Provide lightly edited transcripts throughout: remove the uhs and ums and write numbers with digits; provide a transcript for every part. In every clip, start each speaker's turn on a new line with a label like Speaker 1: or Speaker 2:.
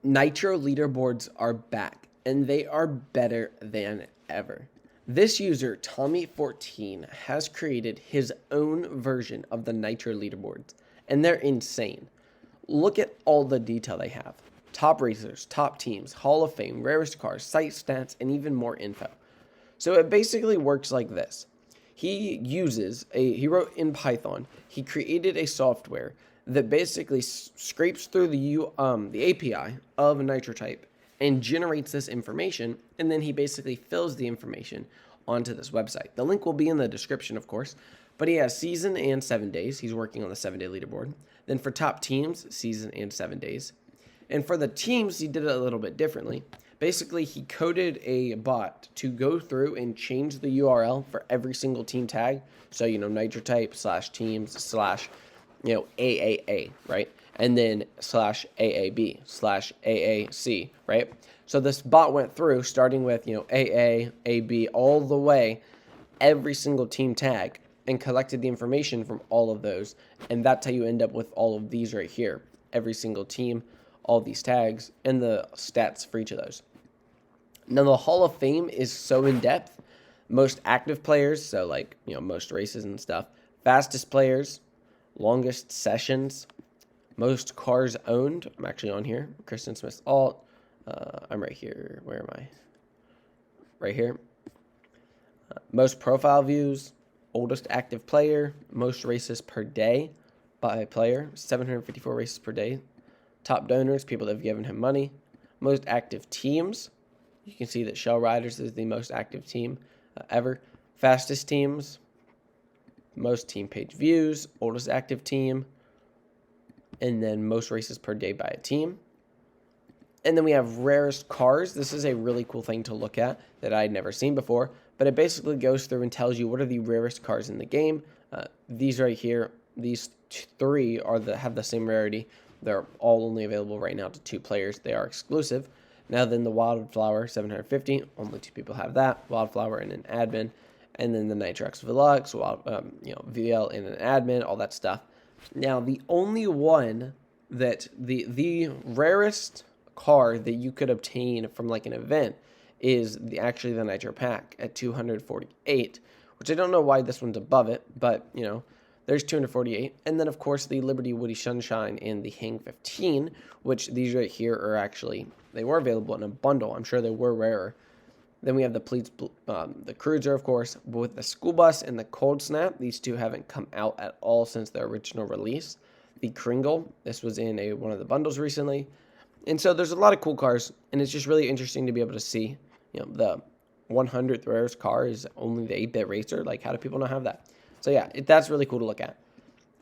Speaker 1: Nitro leaderboards are back, and they are better than ever. This user, Tommy14, has created his own version of the Nitro leaderboards, and they're insane. Look at all the detail they have. Top racers, top teams, Hall of Fame, rarest cars, site stats, and even more info. So it basically works like this. He wrote in Python, he created a software that basically scrapes through the API of NitroType and generates this information, and then he basically fills the information onto this website. The link will be in the description, of course, but he has season and 7 days. He's working on the 7-day leaderboard. Then for top teams, season and 7 days. And for the teams, he did it a little bit differently. Basically, he coded a bot to go through and change the URL for every single team tag. So, NitroType /teams /AAA, right? And then /AAB /AAC, right? So this bot went through starting with, AA, AB, all the way, every single team tag, and collected the information from all of those. And that's how you end up with all of these right here. Every single team, all these tags, and the stats for each of those. Now, the Hall of Fame is so in-depth. Most active players, so like, most races and stuff. Fastest players, longest sessions, most cars owned. I'm actually on here. Kristen Smith's alt. I'm right here. Where am I? Right here. Most profile views, oldest active player, most races per day by player, 754 races per day. Top donors, people that have given him money. Most active teams. You can see that Shell Riders is the most active team ever. Fastest teams. Most team page views. Oldest active team. And then most races per day by a team. And then we have rarest cars. This is a really cool thing to look at that I'd never seen before. But it basically goes through and tells you what are the rarest cars in the game. These right here, these three have the same rarity. They're all only available right now to 2 players. They are exclusive. Now then the Wildflower 750, only 2 people have that. Wildflower and an admin. And then the Nitrox Velux, VL and an admin, all that stuff. Now the only one that the rarest car that you could obtain from like an event is actually the Nitro pack at 248, which I don't know why this one's above it, but there's 248. And then of course the Liberty Woody Sunshine and the Hang 15, which these right here are actually, they were available in a bundle. I'm sure they were rarer. Then we have the Cruiser, of course, but with the School Bus and the Cold Snap, these two haven't come out at all since their original release. The Kringle, this was in one of the bundles recently. And so there's a lot of cool cars, and it's just really interesting to be able to see, the 100th rarest car is only the 8-bit racer. Like, how do people not have that? So yeah, that's really cool to look at.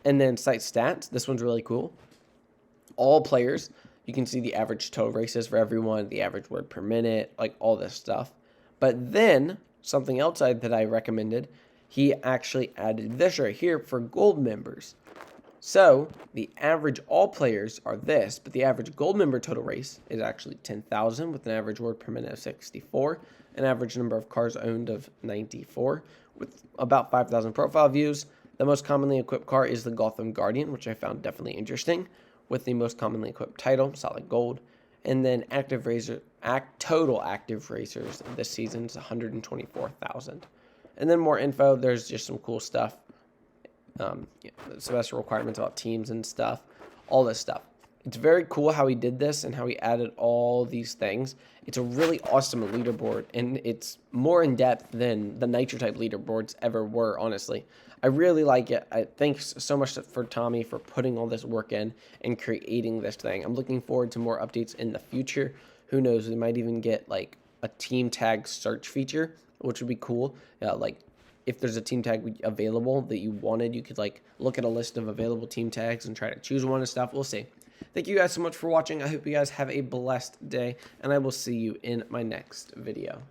Speaker 1: And then site stats, this one's really cool. All players, you can see the average total races for everyone, the average word per minute, like all this stuff. But then, something else that I recommended, he actually added this right here for gold members. So, the average all players are this, but the average gold member total race is actually 10,000 with an average word per minute of 64, an average number of cars owned of 94, with about 5,000 profile views. The most commonly equipped car is the Gotham Guardian, which I found definitely interesting, with the most commonly equipped title, solid gold. And then total active racers this season is 124,000. And then more info, there's just some cool stuff. Special requirements about teams and stuff, all this stuff. It's very cool how he did this and how he added all these things. It's a really awesome leaderboard, and it's more in depth than the Nitro type leaderboards ever were, honestly. I really like it. Thanks so much for Tommy for putting all this work in and creating this thing. I'm looking forward to more updates in the future. Who knows, we might even get like a team tag search feature, which would be cool. Like, if there's a team tag available that you wanted, you could like look at a list of available team tags and try to choose one and stuff. We'll see. Thank you guys so much for watching. I hope you guys have a blessed day, and I will see you in my next video.